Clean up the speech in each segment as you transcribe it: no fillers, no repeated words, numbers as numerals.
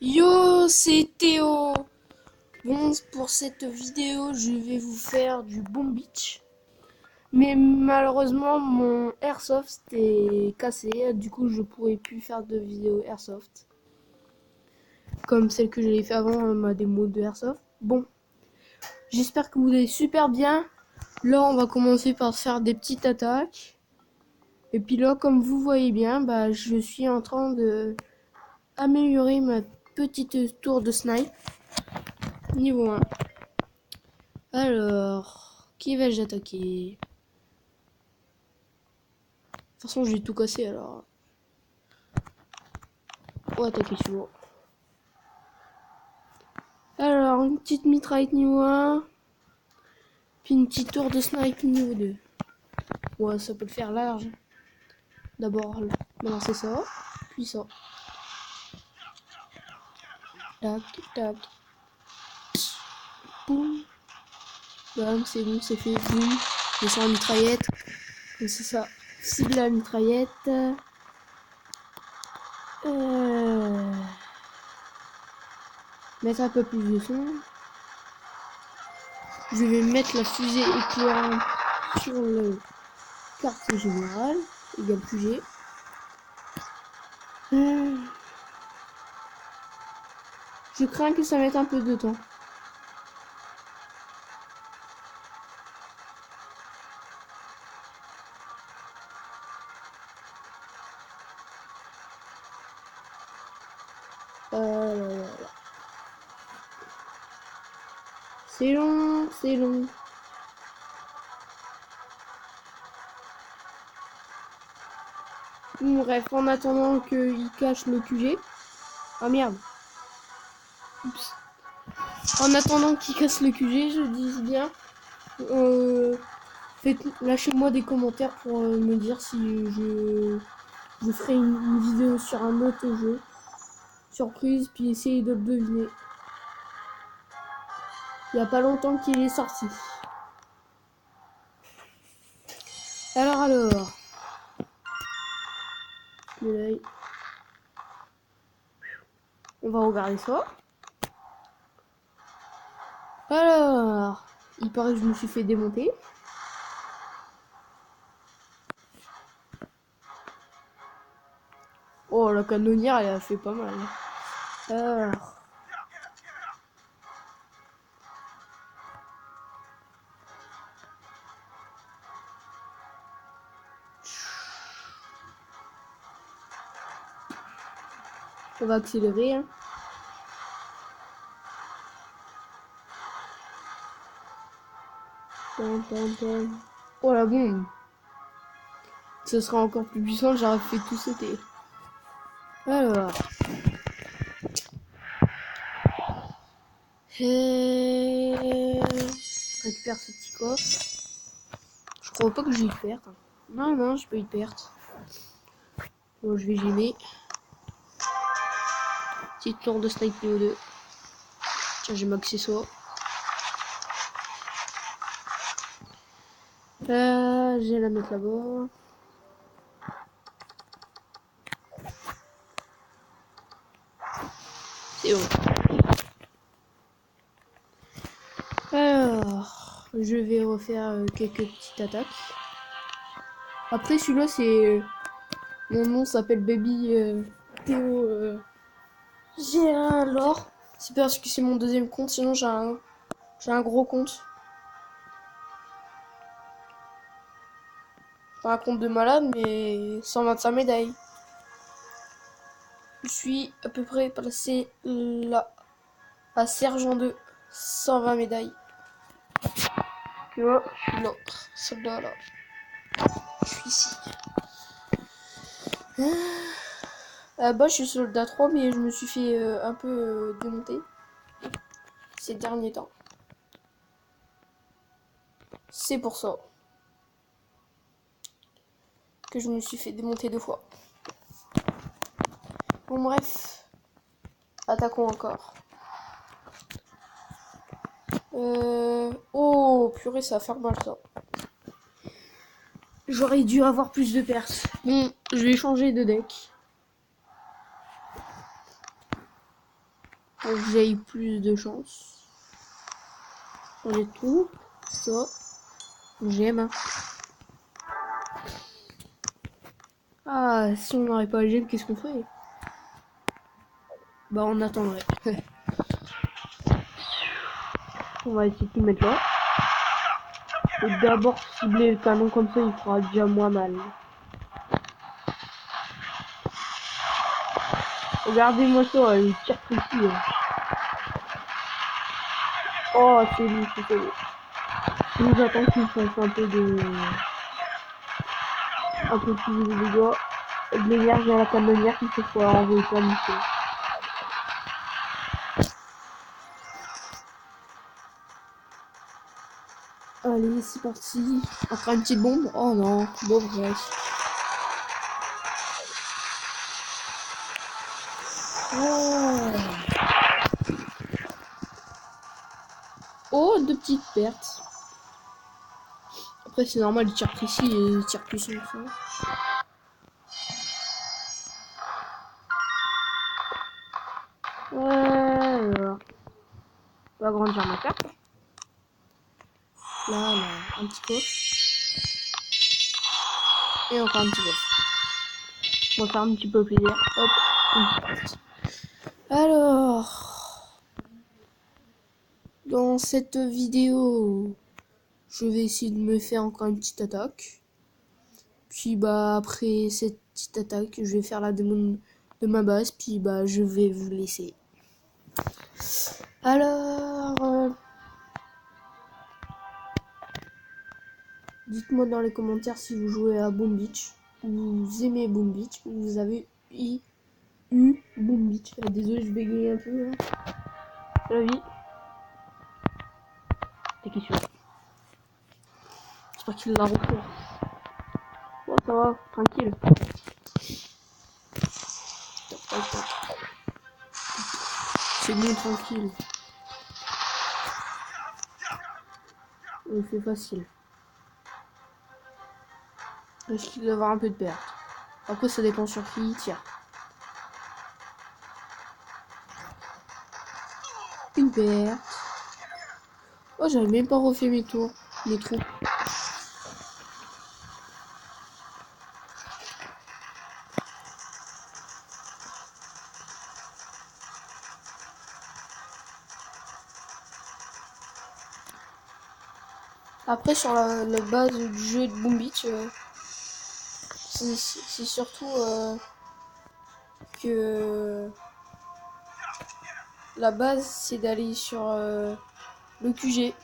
Yo, c'est Théo. Bon, pour cette vidéo, je vais vous faire du Bomb Beach. Mais malheureusement, mon Airsoft est cassé. Du coup, je pourrais plus faire de vidéo Airsoft. Comme celle que j'avais fait avant, ma démo de Airsoft. Bon, j'espère que vous allez super bien. Là, on va commencer par faire des petites attaques. Et puis là, comme vous voyez bien, je suis en train de améliorer ma petite tour de snipe. Niveau 1. Alors, qui vais-je attaquer? De toute façon, je vais tout casser alors. On va attaquer celui-là. Alors, une petite mitraillette niveau 1. Puis une petite tour de snipe niveau 2. Ouais, ça peut le faire large. D'abord, balancer ça. Puis ça. Tac, tac. Boum. Bam, c'est bon, c'est fait. Boum. Descend la mitraillette. Et c'est ça. Cible la mitraillette. Mettre un peu plus de son. Je vais mettre la fusée éclairante sur le quartier général. Égal QG. Je crains que ça mette un peu de temps. C'est long, c'est long. Bon, bref, en attendant qu'il cache le QG. Ah merde. Oups. En attendant qu'il casse le QG, je dis bien. Lâchez-moi des commentaires pour me dire si je ferai une vidéo sur un autre jeu. Surprise, puis essayez de le deviner. Il n'y a pas longtemps qu'il est sorti. Alors. L'œil. On va regarder ça. Alors, il paraît que je me suis fait démonter. Oh, la canonnière, elle a fait pas mal. Alors. On va accélérer. Hein. Oh la bombe. Ce sera encore plus puissant, j'aurais fait tout sauter. Alors. Récupère ce petit coffre. Je crois pas que j'ai eu de perte. Non, j'ai pas eu de perte. Bon, je vais gêner. Petite tour de snipe niveau 2. Tiens, j'ai mon accessoire. Je vais la mettre là-bas. C'est bon. Alors, je vais refaire quelques petites attaques. Après, celui-là, c'est... Mon nom s'appelle Baby Théo. J'ai un lore. C'est parce que c'est mon deuxième compte, sinon j'ai un gros compte. Pas un compte de malade, mais 125 médailles. Je suis à peu près placé là, à Sergent 2, 120 médailles. Tu vois, je suis là, soldat là. Je suis ici. Je suis soldat 3, mais je me suis fait un peu démonter ces derniers temps. C'est pour ça que je me suis fait démonter 2 fois. Bon bref, attaquons encore. Oh purée, ça va faire mal ça. J'aurais dû avoir plus de pertes. Bon, je vais changer de deck. pour que j'aille plus de chance. J'ai tout ça. J'aime. Hein. Ah, si on n'aurait pas le gemme, qu'est-ce qu'on ferait? Bah, on attendrait. On va essayer de tout mettre là. Et d'abord cibler le canon comme ça, il fera déjà moins mal. Regardez-moi ça, il tire précis. Oh, c'est lui, c'est lui. Nous attendons qu'il fasse un peu de... un peu plus de dégâts. Et de l'énergie à la canonnière qu'il faut pouvoir envoyer plein de missiles. Allez, c'est parti. Après une petite bombe. Oh non, bon bref. Oh, oh, deux petites pertes. Après c'est normal, il tire précis et il tire puissant. Alors. On va agrandir ma carte. Là, un petit coffre. Et encore un petit coffre. On va faire un petit peu plaisir. Hop, une petite partie. Alors, dans cette vidéo, je vais essayer de me faire encore une petite attaque. Puis bah après cette petite attaque, je vais faire la demande de ma base. Puis bah je vais vous laisser. Alors, dites-moi dans les commentaires si vous jouez à Boom Beach, vous aimez Boom Beach, ou vous avez eu Boom Beach. Désolé, je bégaye un peu. Hein. C'est la vie. T'es qui sûr? J'espère qu'il la reprend. Bon, ça va, tranquille. C'est bien tranquille. C'est facile. Risque qu'il doit avoir un peu de perte. Après, ça dépend sur qui il tire. Une perte. Oh, j'avais même pas refait mes tours. Mes trous. Après, sur la base du jeu de Boom Beach, c'est surtout que la base, c'est d'aller sur le QG.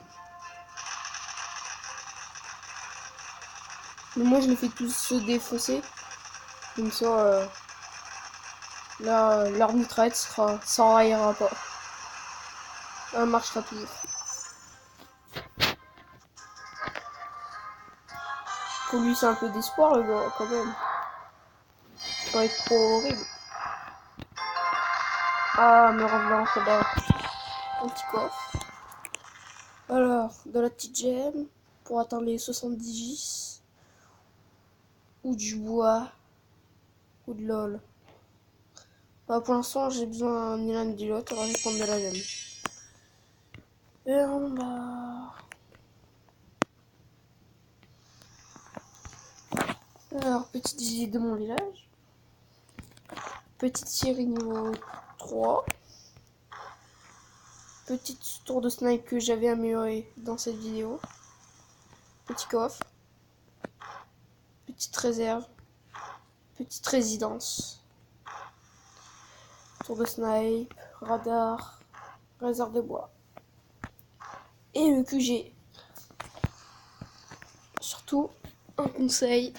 Mais moi, je les fais tous se défoncer. Comme ça, leur mitraillette ça n'enrayera pas. Ça marchera toujours. Pour lui, c'est un peu d'espoir, le gars, quand même. Ça va être trop horrible. Ah, me revenant, ça va. Un petit coffre. Alors, dans la petite gemme, pour atteindre les 70 gis, ou du bois, ou de l'ol. Bah, pour l'instant, j'ai besoin ni l'un ni l'autre, alors je vais prendre de la gemme. Et on va... Alors, petite visite de mon village. Petite série niveau 3. Petite tour de snipe que j'avais améliorée dans cette vidéo. Petit coffre. Petite réserve. Petite résidence. Tour de snipe. Radar. Réserve de bois. Et le QG. Surtout, un conseil.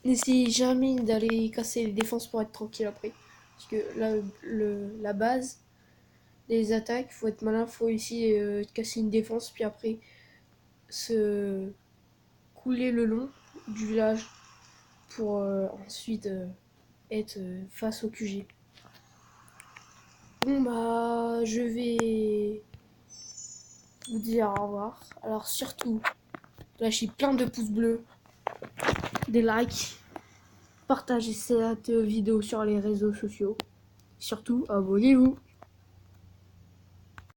N'essayez jamais d'aller casser les défenses pour être tranquille après. Parce que la base des attaques, faut être malin, faut essayer de casser une défense, puis après se couler le long du village pour ensuite être face au QG. Bon bah je vais vous dire au revoir. Alors surtout, lâchez plein de pouces bleus, des likes, partagez cette vidéo sur les réseaux sociaux. Surtout, abonnez-vous.